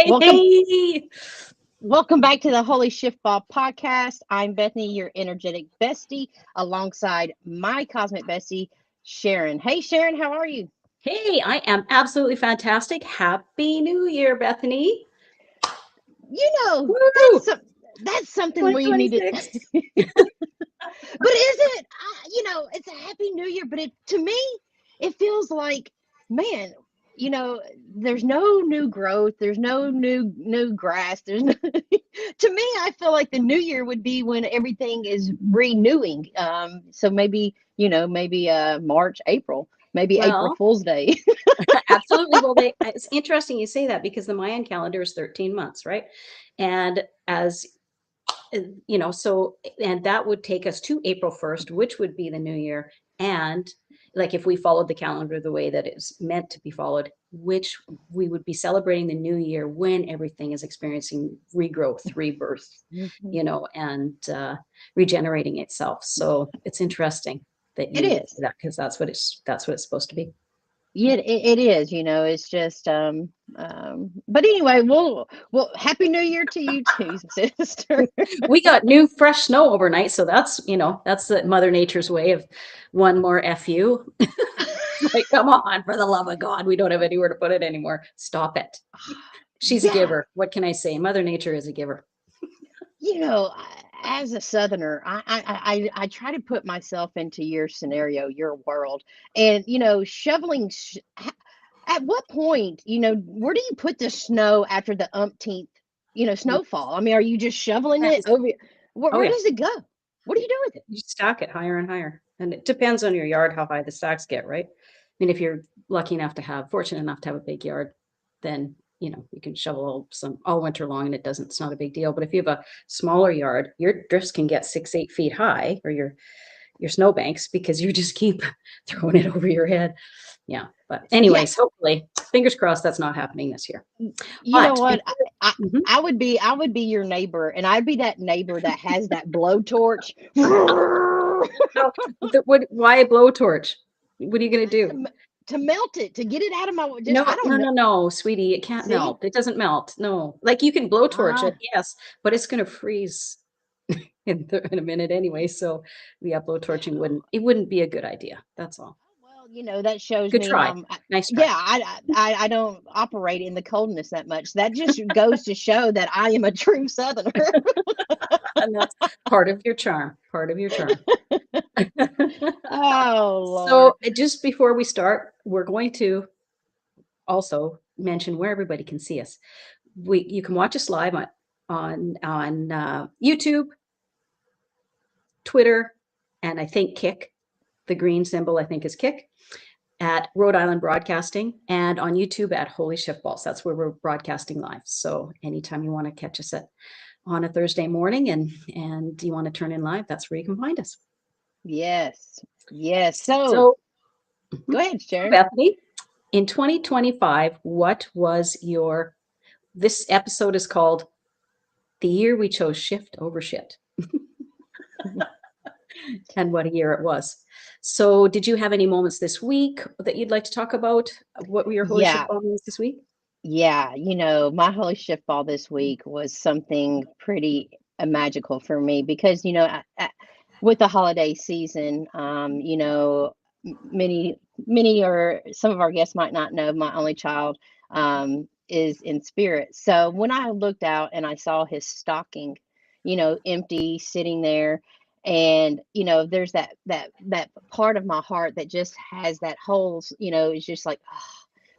Hey. Welcome back to the Holy Shiftball podcast. I'm Bethany, your energetic bestie, alongside my cosmic bestie, Sharon. Hey, Sharon, how are you? Hey, I am absolutely fantastic. Happy New Year, Bethany. That's something we need to. But is it? It's a Happy New Year, but to me, it feels like, man, there's no new growth, there's no new grass, there's no, to me, I feel like the new year would be when everything is renewing. So maybe March, April, maybe April Fool's Day. Absolutely. Well, it's interesting you say that, because the Mayan calendar is 13 months, right? And as so, and that would take us to April 1st, which would be the new year. And like, if we followed the calendar the way that it's meant to be followed, which we would be celebrating the new year when everything is experiencing regrowth, rebirth, and regenerating itself. So it's interesting that you would say that, because that's what it's supposed to be. Yeah, it is, it's just, but anyway, well, Happy New Year to you too, sister. We got new fresh snow overnight. So that's the Mother Nature's way of one more FU. Like, come on, for the love of God, we don't have anywhere to put it anymore. Stop it. She's a giver. What can I say? Mother Nature is a giver. As a Southerner, I try to put myself into your scenario, your world, and shoveling. At what point, where do you put the snow after the umpteenth, snowfall? I mean, are you just shoveling it over? Where does it go? What do you do with it? You stack it higher and higher, and it depends on your yard how high the stacks get, right? I mean, if you're fortunate enough to have a big yard, then you can shovel some all winter long and it's not a big deal. But if you have a smaller yard, your drifts can get 6-8 feet high, or your snowbanks, because you just keep throwing it over your head. Yeah. But anyways, hopefully, fingers crossed, that's not happening this year. Know what? I would be your neighbor, and I'd be that neighbor that has that blowtorch. Why a blowtorch? What are you going to do? To melt it, to get it out of my. No, sweetie, it can't melt. It doesn't melt. No, like, you can blowtorch it, yes, but it's going to freeze in a minute anyway. So blowtorching wouldn't be a good idea. That's all. Well, that shows good me. Try. Nice try. Yeah, I don't operate in the coldness that much. That just goes to show that I am a true Southerner. And that's part of your charm. Oh, Lord. So just before we start, we're going to also mention where everybody can see us. You can watch us live on YouTube, Twitter, and I think Kick. The green symbol, I think, is Kick, at Rhode Island Broadcasting, and on YouTube at Holy Shiftballs. That's where we're broadcasting live. So anytime you want to catch us on a Thursday morning and you want to turn in live, that's where you can find us. Yes. So go ahead, Sharon. Bethany, in 2025, what was this episode is called The Year We Chose Shift Over Shit. And what a year it was. So did you have any moments this week that you'd like to talk about? What were your Holy Shiftball moments this week? Yeah, my Holy Shiftball this week was something pretty magical for me, because, with the holiday season, many or some of our guests might not know, my only child is in spirit. So when I looked out and I saw his stocking, empty, sitting there, And, there's that part of my heart that just has that whole, it's just like,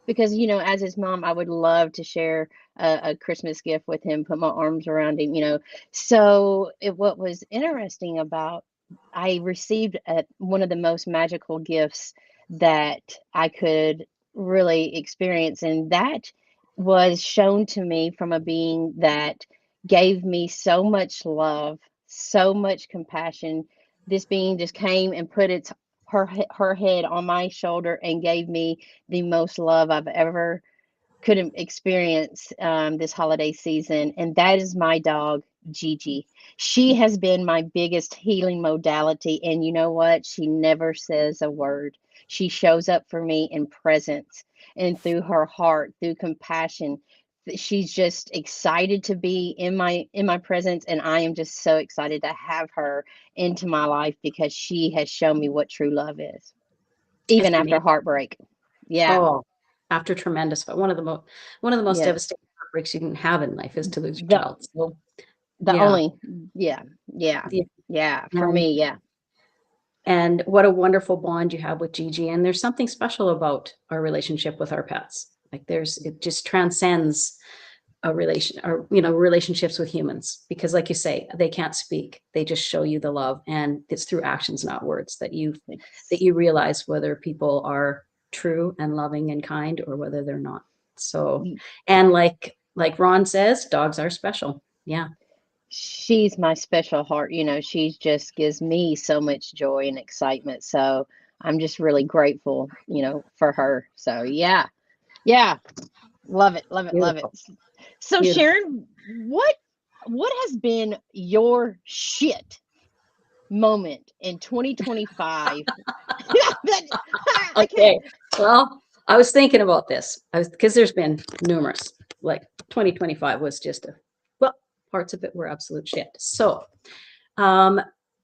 because, as his mom, I would love to share a Christmas gift with him, put my arms around him. So what was interesting about, I received one of the most magical gifts that I could really experience. And that was shown to me from a being that gave me so much love, so much compassion. This being just came and put her head on my shoulder and gave me the most love I've ever could experience this holiday season. And that is my dog, Gigi. She has been my biggest healing modality. And you know what? She never says a word. She shows up for me in presence and through her heart, through compassion. She's just excited to be in my presence, and I am just so excited to have her into my life because she has shown me what true love is, It's even after amazing. heartbreak. Yeah. Oh, after tremendous, but one of the most Yes. devastating heartbreaks you can have in life is to lose your The child. So the yeah, only yeah, yeah, yeah. yeah, for And me, yeah. and what a wonderful bond you have with Gigi. And there's something special about our relationship with our pets. Like it just transcends a relation or relationships with humans, because like you say, they can't speak, they just show you the love, and it's through actions, not words, that Ex- you realize whether people are true and loving and kind or whether they're not. So, and like Ron says, dogs are special. Yeah. She's my special heart, she just gives me so much joy and excitement. So I'm just really grateful, for her. So yeah, yeah, love it, love it, love it. Beautiful. So Beautiful. Sharon, what has been your shit moment in 2025? That I can't. Okay. Well, I was thinking about this. Because there's been numerous. Like 2025 was just well, parts of it were absolute shit. So, um,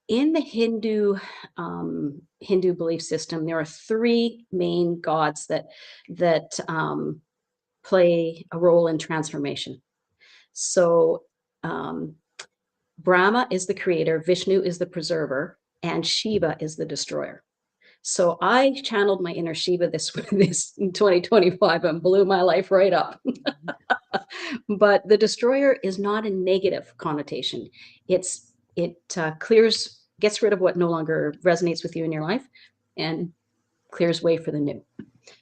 in the Hindu belief system, there are three main gods that play a role in transformation. So, um, Brahma is the creator, Vishnu is the preserver, and Shiva is the destroyer. So I channeled my inner Shiva this in 2025 and blew my life right up. But the destroyer is not a negative connotation. It gets rid of what no longer resonates with you in your life, and clears way for the new.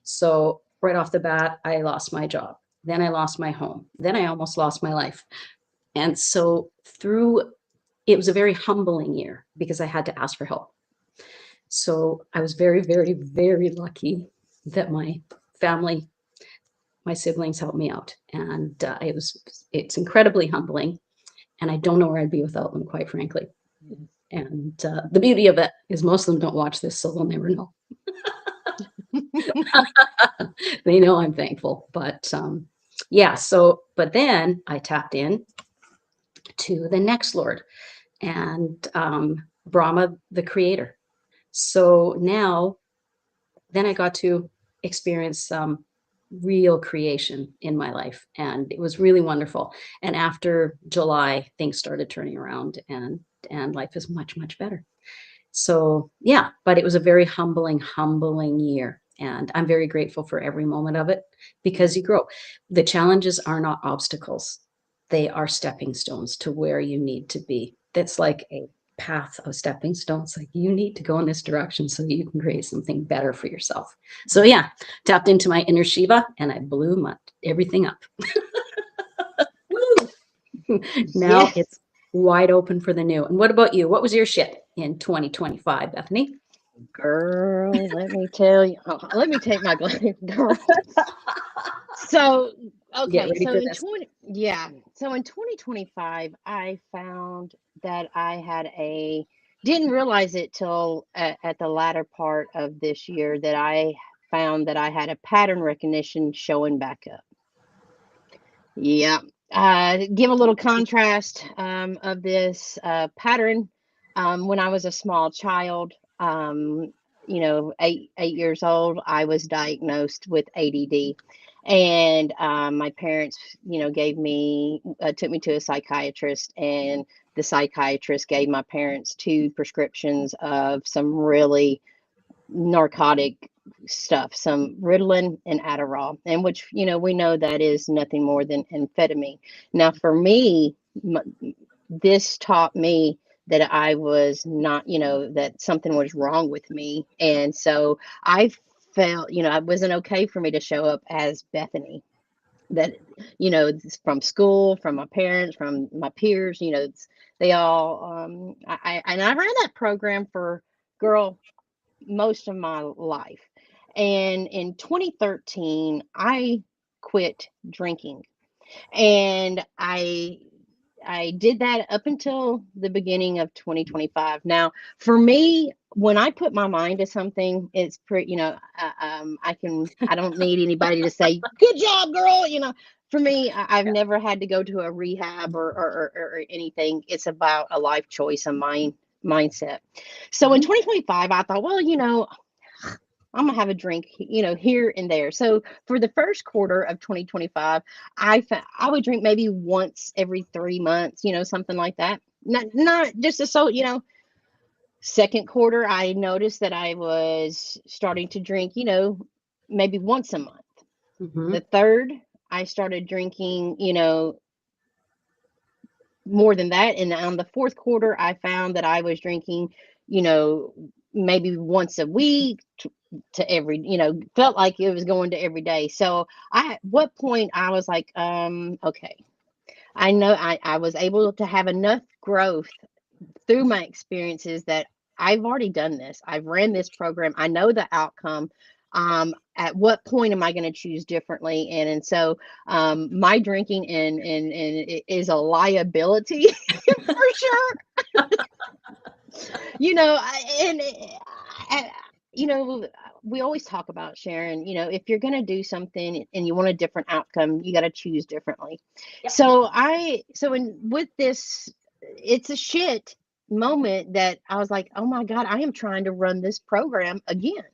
So right off the bat, I lost my job. Then I lost my home. Then I almost lost my life. And so it was a very humbling year because I had to ask for help. So I was very, very, very lucky that my family, my siblings helped me out. And it's incredibly humbling. And I don't know where I'd be without them, quite frankly. And the beauty of it is most of them don't watch this, so they'll never know. They know I'm thankful. But yeah, but then I tapped in to the next Lord, and Brahma, the creator. So then I got to experience some real creation in my life, and it was really wonderful. And after July, things started turning around, and life is much, much better. So yeah, but it was a very humbling year, and I'm very grateful for every moment of it, because you grow. The challenges are not obstacles, they are stepping stones to where you need to be. That's like a path of stepping stones. Like, you need to go in this direction so you can create something better for yourself. So yeah, tapped into my inner Shiva, and I blew everything up. Now Yes. it's wide open for the new. And what about you? What was your shit in 2025, Bethany? Girl, let me tell you. Let me take my glasses, girl. So, Get okay, ready so for in this. 20, yeah, so in 2025, I found that I had didn't realize it till at the latter part of this year that I found that I had a pattern recognition showing back up. Yeah. Give a little contrast of this pattern. When I was a small child, 8 years old, I was diagnosed with ADD, and my parents, took me to a psychiatrist, and the psychiatrist gave my parents 2 prescriptions of some really narcotic stuff, some Ritalin and Adderall, and which, you know, we know that is nothing more than amphetamine. Now, for me, this taught me that I was not, you know, that something was wrong with me. And so I felt, you know, it wasn't okay for me to show up as Bethany. That, you know, from school, from my parents, from my peers, you know, they all, and I ran that program for, girl, most of my life. And in 2013, I quit drinking. And I did that up until the beginning of 2025. Now, for me, when I put my mind to something, it's pretty, you know, I don't need anybody to say, good job, girl. You know, for me, I've never had to go to a rehab or anything. It's about a life choice, a mindset. So in 2025, I thought, well, you know, I'm gonna have a drink, you know, here and there. So for the first quarter of 2025, I would drink maybe once every 3 months, you know, something like that. Not just a so, you know. Second quarter, I noticed that I was starting to drink, you know, maybe once a month. The third, I started drinking, you know, more than that. And on the fourth quarter, I found that I was drinking, you know, maybe once a week to every, you know, felt like it was going to every day. So what point I was like, okay, I know I was able to have enough growth through my experiences that I've already done this. I've ran this program. I know the outcome. At what point am I going to choose differently? And so my drinking and it is a liability for sure. You know, you know, we always talk about, Sharon, you know, if you're going to do something and you want a different outcome, you got to choose differently. Yep. So with this, it's a shit moment that I was like, oh my God, I am trying to run this program again.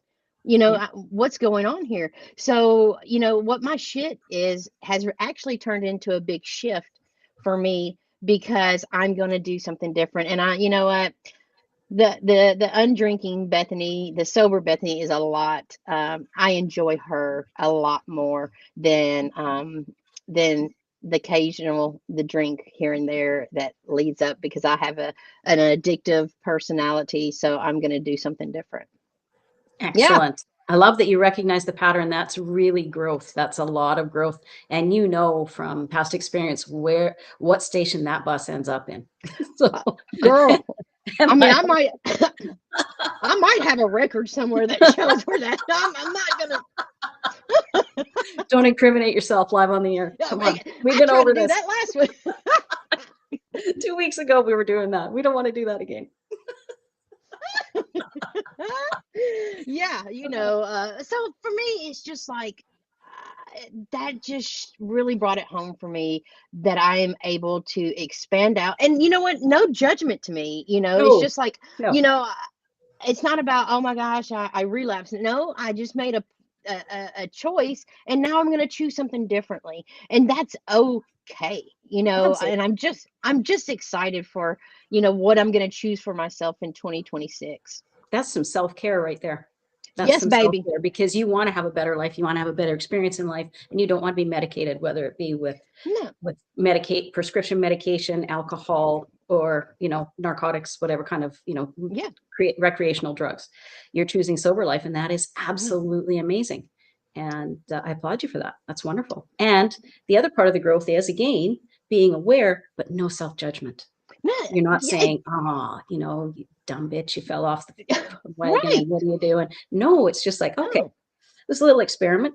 You know, what's going on here? So, you know, what my shit has actually turned into a big shift for me because I'm going to do something different. And you know what? The undrinking Bethany, the sober Bethany is a lot. I enjoy her a lot more than the occasional the drink here and there that leads up because I have an addictive personality. So I'm going to do something different. Yeah. Excellent. I love that you recognize the pattern. That's really growth. That's a lot of growth. And you know from past experience what station that bus ends up in. So, girl, I mean, I I might have a record somewhere that shows where that I'm not gonna. Don't incriminate yourself live on the air. Come on. We've I been tried over to do this. that last week. 2 weeks ago, we were doing that. We don't want to do that again. Yeah, you know, so for me, it's just like that just really brought it home for me that I am able to expand out. And you know what? No judgment to me. You know, it's just like, you know, it's not about, oh my gosh, I relapsed. No, I just made a choice and now I'm going to choose something differently. And that's okay. You know, and I'm just excited for, you know, what I'm going to choose for myself in 2026. That's some self-care right there. That's Yes, some baby. self-care because you want to have a better life. You want to have a better experience in life and you don't want to be medicated, whether it be with prescription medication, alcohol, or, you know, narcotics, whatever kind of, you know, create recreational drugs. You're choosing sober life and that is absolutely amazing. And I applaud you for that. That's wonderful. And the other part of the growth is, again, being aware, but no self-judgment. You're not saying, you know, you dumb bitch, you fell off the wagon and what are you doing? No, it's just like, okay, this little experiment.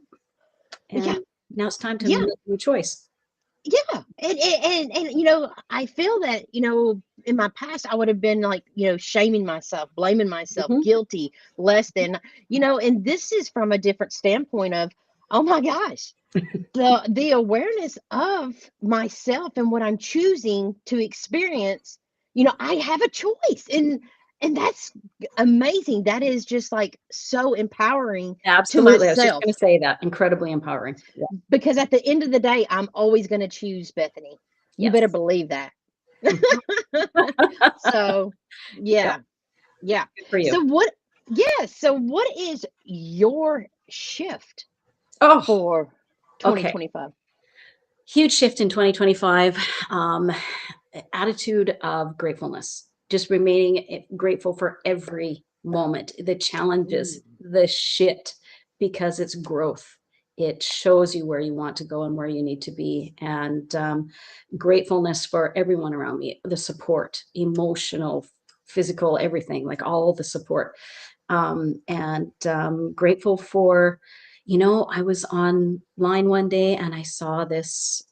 And now it's time to make a new choice. Yeah. And, you know, I feel that, you know, in my past, I would have been like, you know, shaming myself, blaming myself, guilty, less than, you know, and this is from a different standpoint of, oh my gosh, the awareness of myself and what I'm choosing to experience, you know, I have a choice and that's amazing. That is just like so empowering to Absolutely. I was just myself. going to say that. Incredibly empowering. Yeah. Because at the end of the day, I'm always going to choose Bethany. You better believe that. So, Yeah, yeah, yeah. good for you. So what? Yes. So what is your shift Oh, for okay. 2025? Huge shift in 2025. Um, Attitude of gratefulness, just remaining grateful for every moment, the challenges, Mm. the shit, because it's growth. It shows you where you want to go and where you need to be. And gratefulness for everyone around me, the support, emotional, physical, everything, like all the support. And grateful for, I was online one day and I saw this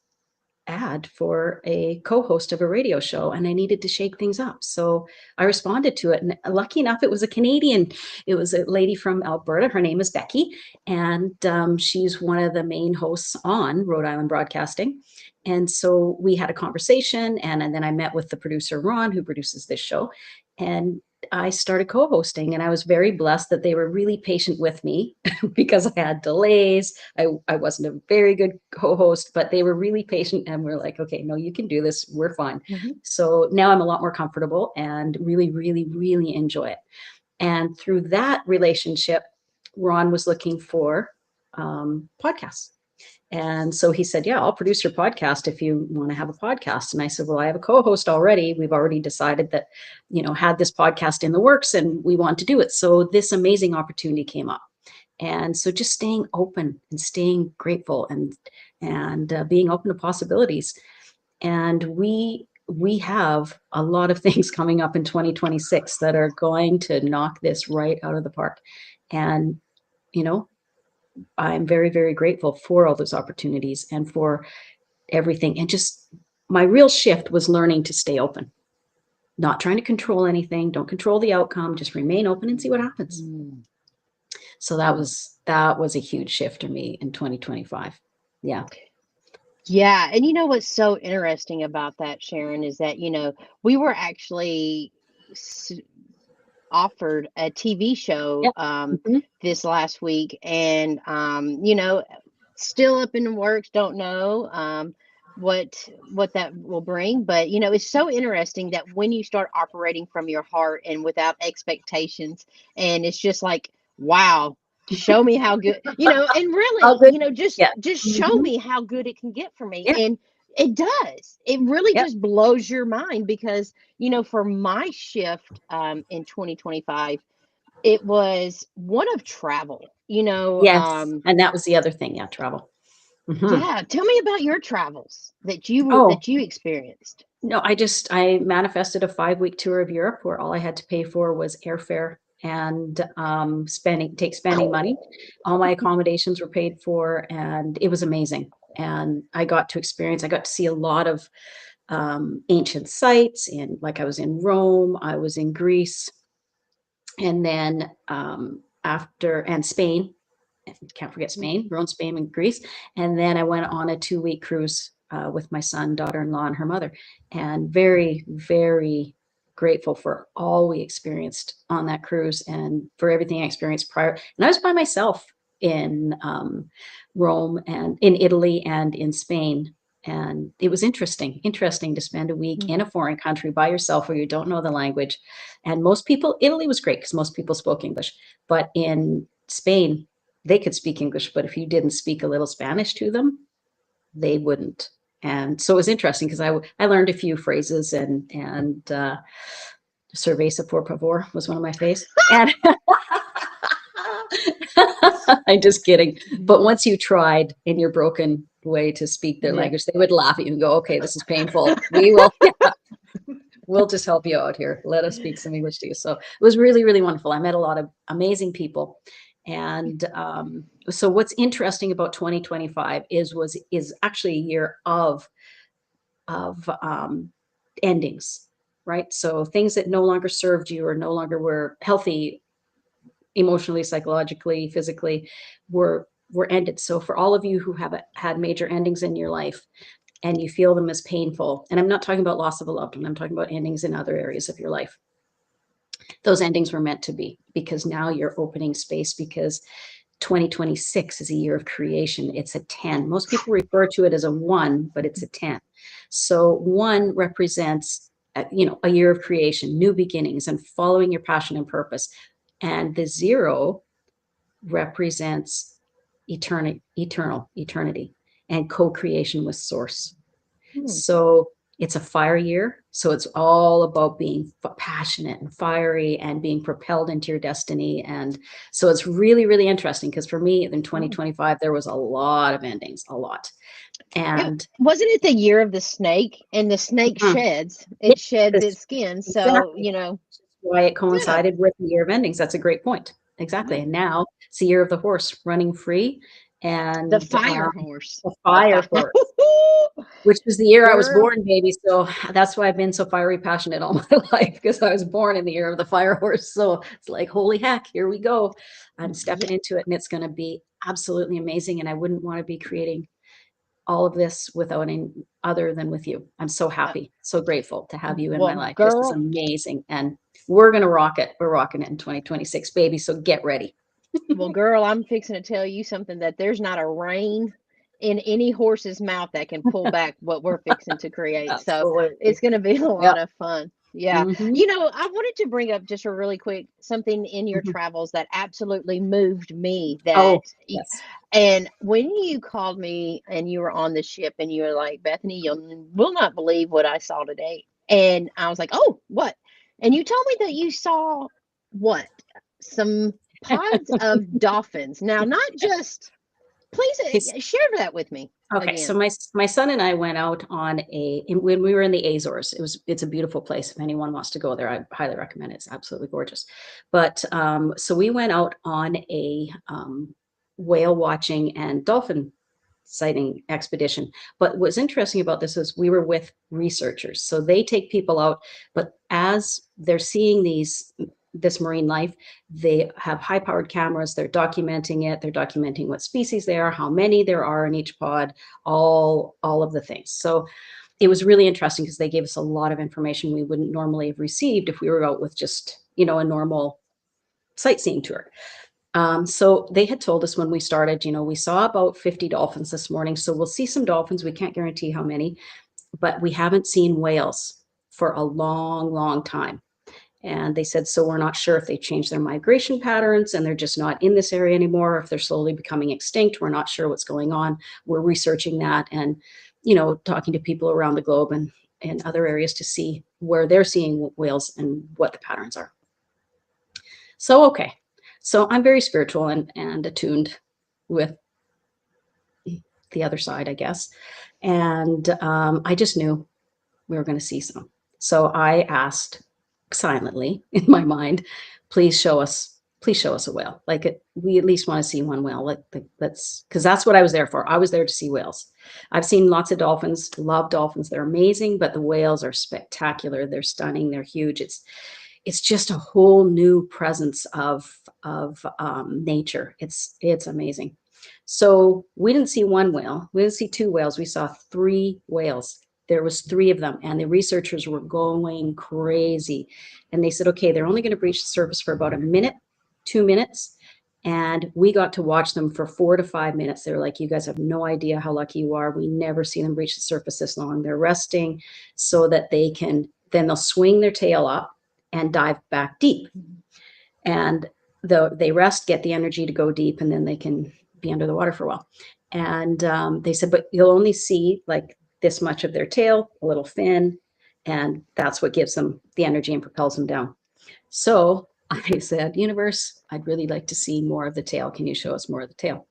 ad for a co-host of a radio show and I needed to shake things up. So I responded to it. And lucky enough, it was a Canadian. It was a lady from Alberta. Her name is Becky. And she's one of the main hosts on Rhode Island Broadcasting. And so we had a conversation and then I met with the producer, Ron, who produces this show. And I started co-hosting and I was very blessed that they were really patient with me because I had delays. I wasn't a very good co-host, but they were really patient and we're like, okay, no, you can do this. We're fine. Mhm. So now I'm a lot more comfortable and really, really, really enjoy it. And through that relationship, Ron was looking for podcasts. And so he said, yeah, I'll produce your podcast if you want to have a podcast. And I said, well, I have a co-host already. We've already decided that, had this podcast in the works and we want to do it. So this amazing opportunity came up. And so just staying open and staying grateful and being open to possibilities. And we have a lot of things coming up in 2026 that are going to knock this right out of the park. And, you know, I'm very, very grateful for all those opportunities and for everything. And just my real shift was learning to stay open, not trying to control anything. Don't control the outcome. Just remain open and see what happens. Mm. So that was a huge shift for me in 2025. Yeah. Yeah, and you know what's so interesting about that, Sharon, is that, we were actually s- offered a TV show Yep. Mhm. this last week, and still up in the works, don't know what that will bring, but it's so interesting that when you start operating from your heart and without expectations, and it's just like, wow, show me how good, and All really, good. Yeah. just show Mhm. me how good it can get for me. Yeah. And it does. It really Yep. just blows your mind because for my shift in 2025, it was one of travel. Yes. And that was the other thing. Yeah. Travel. Mhm. Yeah, tell me about your travels Oh, that you experienced. no, I manifested a 5-week tour of Europe where all I had to pay for was airfare and spending money. All my accommodations were paid for and it was amazing. And I got to see a lot of ancient sites and like I was in Rome, I was in Greece, and then after and Spain. Can't forget Mm. Spain, Rome, Spain, and Greece. And then I went on a 2-week cruise with my son, daughter-in-law, and her mother. And very, very grateful for all we experienced on that cruise and for everything I experienced prior. And I was by myself in Rome and in Italy and in Spain. And it was interesting to spend a week Mm. in a foreign country by yourself where you don't know the language. And Italy was great because most people spoke English. But in Spain, they could speak English, but if you didn't speak a little Spanish to them, they wouldn't. And so it was interesting because I learned a few phrases and cerveza por favor was one of my faves. And I'm just kidding. But once you tried in your broken way to speak their Yeah. language, they would laugh at you and go, okay, this is painful. We will, yeah, we'll just help you out here. Let us speak some English to you. So it was really, really wonderful. I met a lot of amazing people. And so what's interesting about 2025 is actually a year of endings, right? So things that no longer served you or no longer were healthy emotionally, psychologically, physically were ended. So for all of you who have had major endings in your life and you feel them as painful, and I'm not talking about loss of a loved one, I'm talking about endings in other areas of your life. Those endings were meant to be because now you're opening space because 2026 is a year of creation. It's a 10. Most people refer to it as a 1, but it's a 10. So 1 represents, a year of creation, new beginnings, and following your passion and purpose. And the 0 represents eternity, and co-creation with source. So it's a fire year. So it's all about being passionate and fiery and being propelled into your destiny. And so it's really, really interesting, because for me in 2025, there was a lot of endings, a lot. And wasn't it the year of the snake? And the snake sheds, it sheds its skin. So, exactly. Why it coincided with the year of endings. That's a great point. Exactly. And now it's the year of the horse running free, and the fire horse. the fire horse, which was the year I was born, baby. So that's why I've been so fiery passionate all my life, because I was born in the year of the fire horse. So it's like, holy heck, here we go. I'm stepping into it, and it's going to be absolutely amazing. And I wouldn't want to be creating all of this without any other than with you. I'm so happy, so grateful to have you in my life. This is amazing. And we're going to rock it. We're rocking it in 2026, baby. So get ready. Well, girl, I'm fixing to tell you something, that there's not a rein in any horse's mouth that can pull back what we're fixing to create. So it's going to be a lot of fun. Yeah. I wanted to bring up just a really quick something in your travels that absolutely moved me. And when you called me and you were on the ship and you were like, Bethany, you will not believe what I saw today. And I was like, oh, what? And you told me that you saw what? Some pods of dolphins. Now, not just, please share that with me. Okay, so my son and I went out on when we were in the Azores. It's a beautiful place. If anyone wants to go there, I highly recommend it. It's absolutely gorgeous. But so we went out on a whale watching and dolphin sighting expedition. But what's interesting about this is we were with researchers. So they take people out, but as they're seeing this marine life, they have high-powered cameras. They're documenting it. They're documenting what species they are, how many there are in each pod, all of the things. So it was really interesting, because they gave us a lot of information we wouldn't normally have received if we were out with just, a normal sightseeing tour. So they had told us when we started, we saw about 50 dolphins this morning. So we'll see some dolphins. We can't guarantee how many, but we haven't seen whales for a long, long time. And they said, so we're not sure if they changed their migration patterns and they're just not in this area anymore, if they're slowly becoming extinct. We're not sure what's going on. We're researching that and, talking to people around the globe and other areas to see where they're seeing whales and what the patterns are. So, okay. So I'm very spiritual and attuned with the other side, I guess. And I just knew we were going to see some. So I asked silently in my mind, please show us a whale. We at least want to see one whale. Let's, because that's what I was there for. I was there to see whales. I've seen lots of dolphins, love dolphins. They're amazing, but the whales are spectacular. They're stunning. They're huge. It's just a whole new presence of nature. It's amazing. So we didn't see one whale. We didn't see 2 whales. We saw 3 whales. There was 3 of them, and the researchers were going crazy. And they said, okay, they're only going to breach the surface for about a minute, 2 minutes. And we got to watch them for 4 to 5 minutes. They were like, you guys have no idea how lucky you are. We never see them breach the surface this long. They're resting so that then they'll swing their tail up and dive back deep. And they rest, get the energy to go deep, and then they can be under the water for a while. And they said, but you'll only see like this much of their tail, a little fin, and that's what gives them the energy and propels them down. So I said, universe, I'd really like to see more of the tail. Can you show us more of the tail?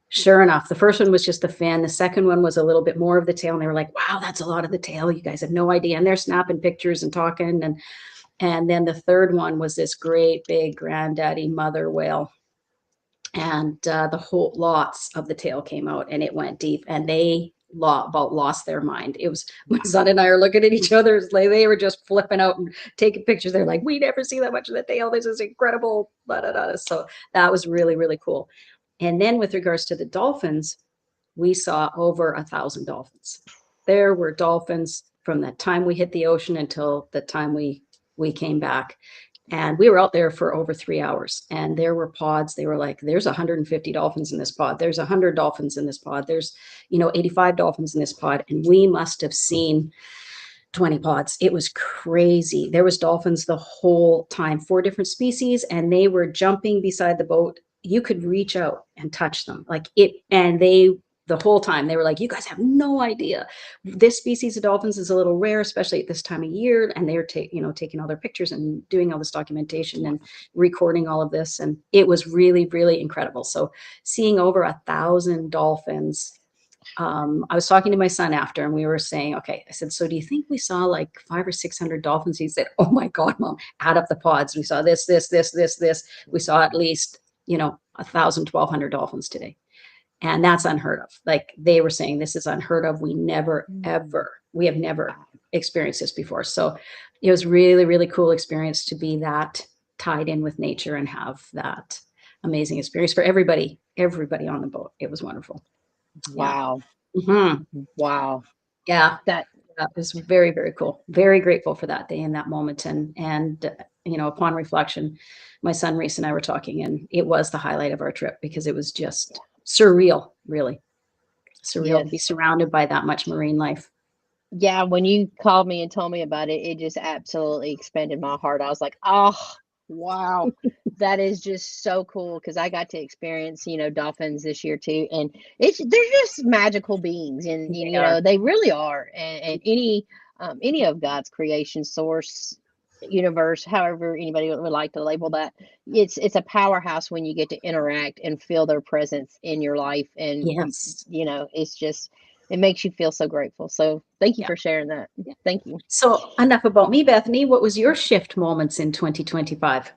Sure enough, the first one was just the fin. The second one was a little bit more of the tail. And they were like, wow, that's a lot of the tail. You guys have no idea. And they're snapping pictures and talking. And then the third one was this great big granddaddy mother whale. And the whole lots of the tail came out, and it went deep, and they about lost their mind. It was, my son and I are looking at each other, like they were just flipping out and taking pictures. They're like, we never see that much of the tail. This is incredible. Blah, blah, blah. So that was really, really cool. And then with regards to the dolphins, we saw over 1,000 dolphins. There were dolphins from the time we hit the ocean until the time we came back. And we were out there for over 3 hours, and there were pods. They were like, there's 150 dolphins in this pod. There's 100 dolphins in this pod. There's, 85 dolphins in this pod. And we must have seen 20 pods. It was crazy. There was dolphins the whole time, 4 different species, and they were jumping beside the boat. You could reach out and touch them and the whole time they were like, you guys have no idea. This species of dolphins is a little rare, especially at this time of year. And they're taking all their pictures and doing all this documentation and recording all of this. And it was really, really incredible. So seeing over 1,000 dolphins. I was talking to my son after, and we were saying, okay, I said, so do you think we saw like 500 or 600 dolphins? He said, oh my God, Mom, add up the pods. We saw this. We saw at least, 1,000, 1,200 dolphins today. And that's unheard of. Like they were saying, this is unheard of. We have never experienced this before. So it was really, really cool experience to be that tied in with nature and have that amazing experience for everybody on the boat. It was wonderful. Wow. Yeah. Mm-hmm. Wow. Yeah. That was very, very cool. Very grateful for that day and that moment. And upon reflection, my son Reese and I were talking, and it was the highlight of our trip because it was just surreal, really surreal to be surrounded by that much marine life. Yeah, when you called me and told me about it, it just absolutely expanded my heart. I was like, oh, wow, that is just so cool because I got to experience, dolphins this year too, and they're just magical beings, and they really are, and any of God's creation, source, universe, however anybody would like to label that, it's a powerhouse when you get to interact and feel their presence in your life, and yes, it's just. It makes you feel so grateful. So thank you for sharing that. Thank you. So enough about me, Bethany. What was your shift moments in 2025?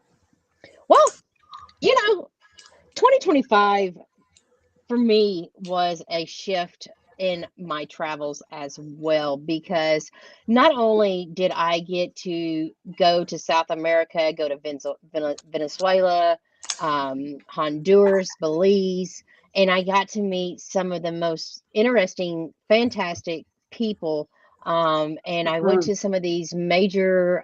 Well, 2025 for me was a shift in my travels as well, because not only did I get to go to South America, go to Venezuela, Honduras, Belize, and I got to meet some of the most interesting, fantastic people. And I went to some of these major,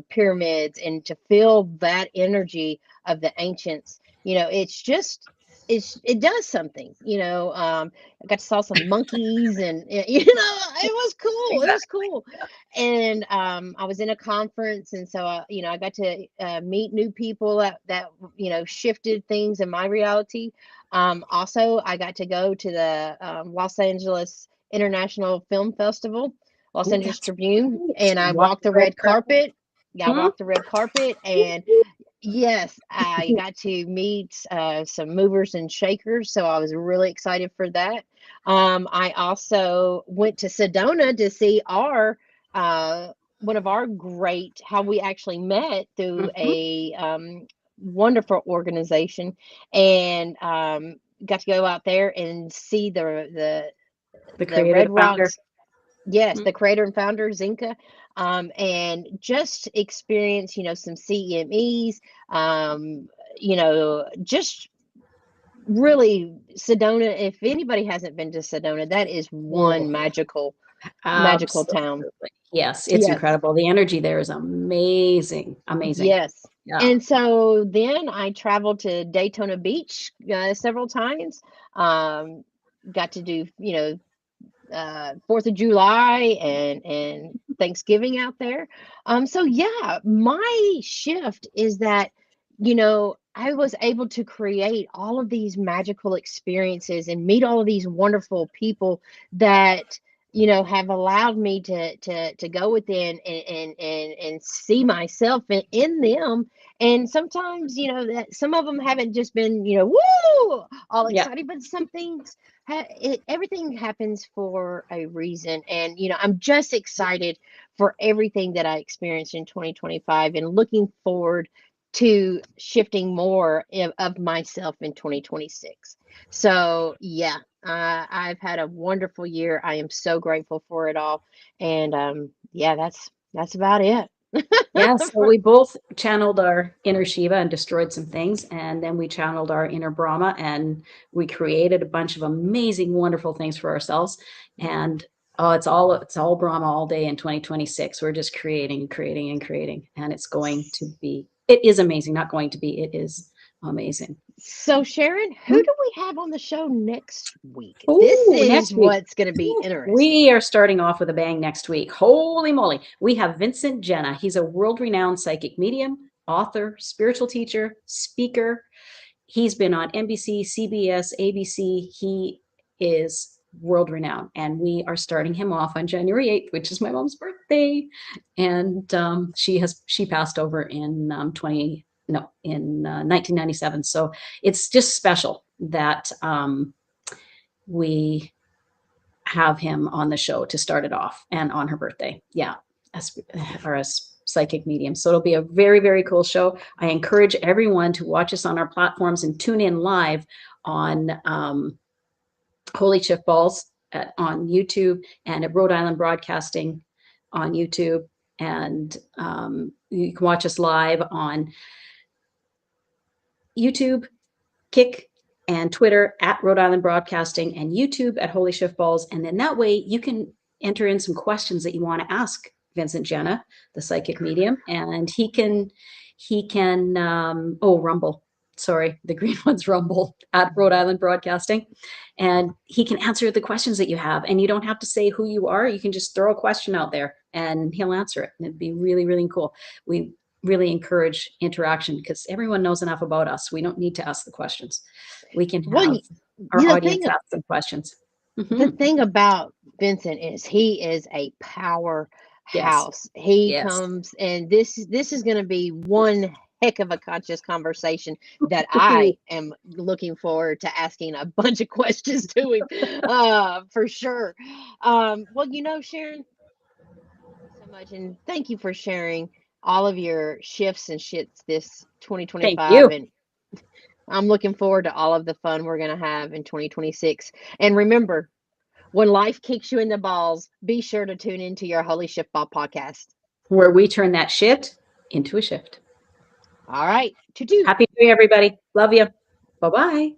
pyramids, and to feel that energy of the ancients, it does something, I got to saw some monkeys, and it was cool. It was cool. And I was in a conference, and so I got to meet new people that shifted things in my reality. Also, I got to go to the Los Angeles International Film Festival, Los Angeles Tribune, and I walked the red carpet. Yeah, I walked the red carpet, and yes, I got to meet some movers and shakers, so I was really excited for that. I also went to Sedona to see one of our great, how we actually met through a wonderful organization, and got to go out there and see the Red Rocks. Yes, the creator and founder, Zinka, and just experience, some CMEs, just really Sedona. If anybody hasn't been to Sedona, that is one magical town. Yes, it's incredible. The energy there is amazing. Amazing. Yes. Yeah. And so then I traveled to Daytona Beach several times. Got to do, 4th of July and Thanksgiving out there. So yeah, my shift is that, I was able to create all of these magical experiences and meet all of these wonderful people that, have allowed me to go within and see myself in them. And sometimes, that some of them haven't just been, woo, all excited, but some things, everything happens for a reason. And, I'm just excited for everything that I experienced in 2025 and looking forward to shifting more of myself in 2026. So, yeah, I've had a wonderful year. I am so grateful for it all. And that's about it. Yeah, so we both channeled our inner Shiva and destroyed some things, and then we channeled our inner Brahma, and we created a bunch of amazing, wonderful things for ourselves. And Oh, it's all Brahma all day in 2026. We're just creating, and it's going to be, it is amazing. Not going to be, it is amazing. So Sharon, who do we have on the show next week? Ooh, This is next week. what's going to be interesting. We are starting off with a bang next week. Holy moly. We have Vincent Jenna. He's a world-renowned psychic medium, author, spiritual teacher, speaker. He's been on NBC, CBS, ABC. He is world renowned, and we are starting him off on January 8th, which is my mom's birthday. And she passed over in 1997. So it's just special that we have him on the show to start it off, and on her birthday. Yeah, as psychic medium. So it'll be a very, very cool show. I encourage everyone to watch us on our platforms and tune in live on Holy Shiftballs on YouTube, and at Rhode Island Broadcasting on YouTube. And you can watch us live on YouTube, Kick, and Twitter at Rhode Island Broadcasting, and YouTube at Holy Shiftballs. And then that way you can enter in some questions that you want to ask Vincent Jenna, the psychic medium, and he can Rumble. Sorry, the green one's Rumble at Rhode Island Broadcasting. And he can answer the questions that you have. And you don't have to say who you are. You can just throw a question out there and he'll answer it. And it'd be really, really cool. We really encourage interaction because everyone knows enough about us. We don't need to ask the questions. We can have our audience ask some questions. The thing about Vincent is he is a powerhouse. Yes. He comes, and this is going to be one heck of a conscious conversation that I am looking forward to asking a bunch of questions to him, for sure. Well, Sharon, so much, and thank you for sharing all of your shifts and shits this 2025. Thank you. And I'm looking forward to all of the fun we're going to have in 2026. And remember, when life kicks you in the balls, be sure to tune into your Holy Shiftball podcast, where we turn that shit into a shift. All right. Happy New Year, everybody. Love you. Bye-bye.